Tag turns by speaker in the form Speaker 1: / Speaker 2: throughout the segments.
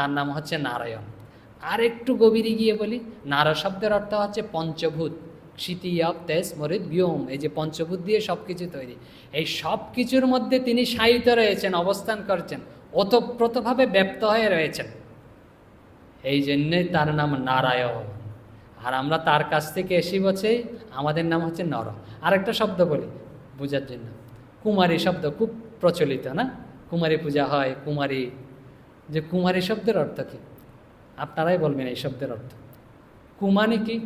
Speaker 1: তার নাম হচ্ছে নারায়ণ। আর একটু গভীরে গিয়ে বলি, নারা শব্দের অর্থ হচ্ছে পঞ্চভূত, ক্ষিতি আপ তেজ মরিদ ব্যোম, এই যে পঞ্চভূত দিয়ে সব কিছু তৈরি, এই সব কিছুর মধ্যে তিনি শায়িত রয়েছেন, অবস্থান করছেন, ওতপ্রোতভাবে ব্যপ্ত হয়ে রয়েছেন, এই জন্যই তার নাম নারায়ণ। আর আমরা তার কাছ থেকে এসে বসে আমাদের নাম হচ্ছে নর। আরেকটা শব্দ বলি বোঝার জন্য, কুমারী শব্দ খুব প্রচলিত না, কুমারী পূজা হয়, কুমারী, যে কুমারী শব্দের অর্থ কী আপনারাই বলবেন এই শব্দের অর্থ। কুমানি কি,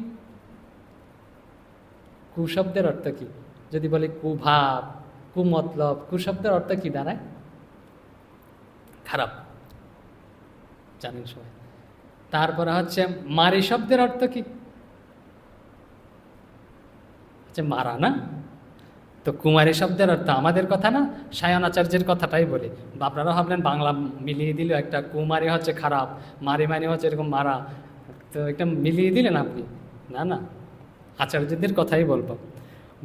Speaker 1: কুশব্দের অর্থ কি, যদি বলি কুভাব, কুমতলব, কুশব্দের অর্থ কি দাঁড়ায়? খারাপ, জানেন সবাই। তারপরে হচ্ছে মারি শব্দের অর্থ কি, হচ্ছে মারা না? তো কুমারী শব্দের অর্থ আমাদের কথা না, সায়নাচার্যের কথাটাই বলি। আপনারা ভাবলেন বাংলা মিলিয়ে দিল, একটা কুমারী হচ্ছে খারাপ, মারি মানে হচ্ছে এরকম মারা, তো একটা মিলিয়ে দিলেন আপনি, না না, আচার্যদের কথাই বলবো।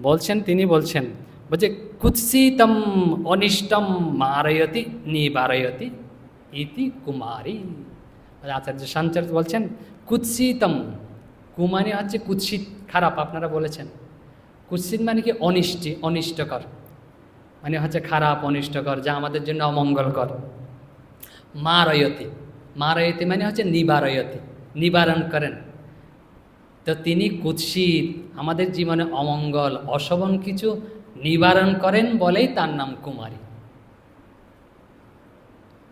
Speaker 1: বলছেন, তিনি বলছেন, বলছে কুৎসিতম অনিষ্টম মারয়তি নিবারয়তি ইতি কুমারী। আচার্য শাঞ্চার্য বলছেন কুৎসিতম, কুমারী হচ্ছে কুৎসিত, খারাপ, আপনারা বলেছেন। কুৎসিত মানে কি, অনিষ্টি, অনিষ্টকর, মানে হচ্ছে খারাপ, অনিষ্টকর, যা আমাদের জন্য অমঙ্গলকর। মারয়তি, মারয়তি মানে হচ্ছে নিবারয়তি, নিবারণ করেন। তো তিনি কুৎসিত, আমাদের জীবনে অমঙ্গল অশোভন কিছু নিবারণ করেন বলেই তার নাম কুমারী।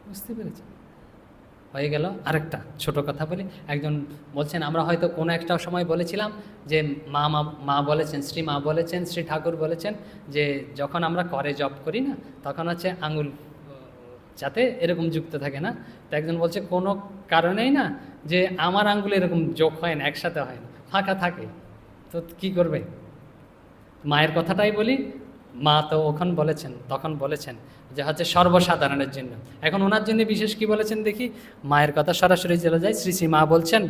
Speaker 1: বুঝতে পেরেছেন? হয়ে গেল। আরেকটা ছোট কথা বলি, একজন বলছেন, আমরা হয়তো কোনো একটা সময় বলেছিলাম যে মা বলেছেন, শ্রী মা বলেছেন, শ্রী ঠাকুর বলেছেন যে যখন আমরা করে জপ করি না, তখন হচ্ছে আঙুল যাতে এরকম যুক্ত থাকে না। তো একজন বলছে কোনো কারণেই না, যে আমার আঙুল এরকম যোগ হয় না, একসাথে হয় না, ফাঁকা থাকে, তো কি করবে? মায়ের কথাটাই বলি, মা তো তখন বলেছেন যে হচ্ছে সর্বসাধারণের জন্য। এখন ওনার জন্য বিশেষ কি বলেছেন দেখি, মায়ের কথা সরাসরি চলে যায়। শ্রী শ্রী মা বলছেন,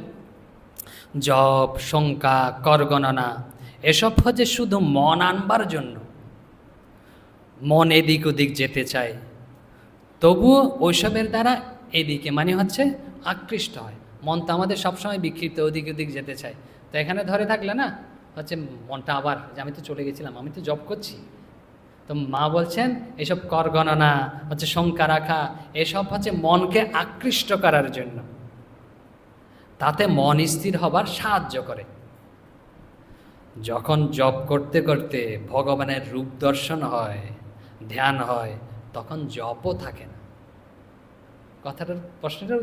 Speaker 1: জপ, শঙ্কা, কর গণনা এসব হচ্ছে শুধু মন আনবার জন্য, মন এদিক ওদিক যেতে চায়, তবুও ওইসবের দ্বারা এদিকে মানে হচ্ছে আকৃষ্ট হয়। মন তো আমাদের সবসময় বিক্ষিপ্ত, ওদিক ওদিক যেতে চায়। তো এখানে ধরে থাকলে না হচ্ছে মনটা আবার, যে আমি তো চলে গেছিলাম, আমি তো জব করছি। তো মা বলছেন এসব কর গণনা হচ্ছে, শঙ্কা রাখা, এসব হচ্ছে মনকে আকৃষ্ট করার জন্য, তাতে মন স্থির হবার সাহায্য করে। যখন জপ করতে করতে ভগবানের রূপ দর্শন হয়, ধ্যান হয়, তখন জপও থাকে না। কথাটার প্রশ্নটার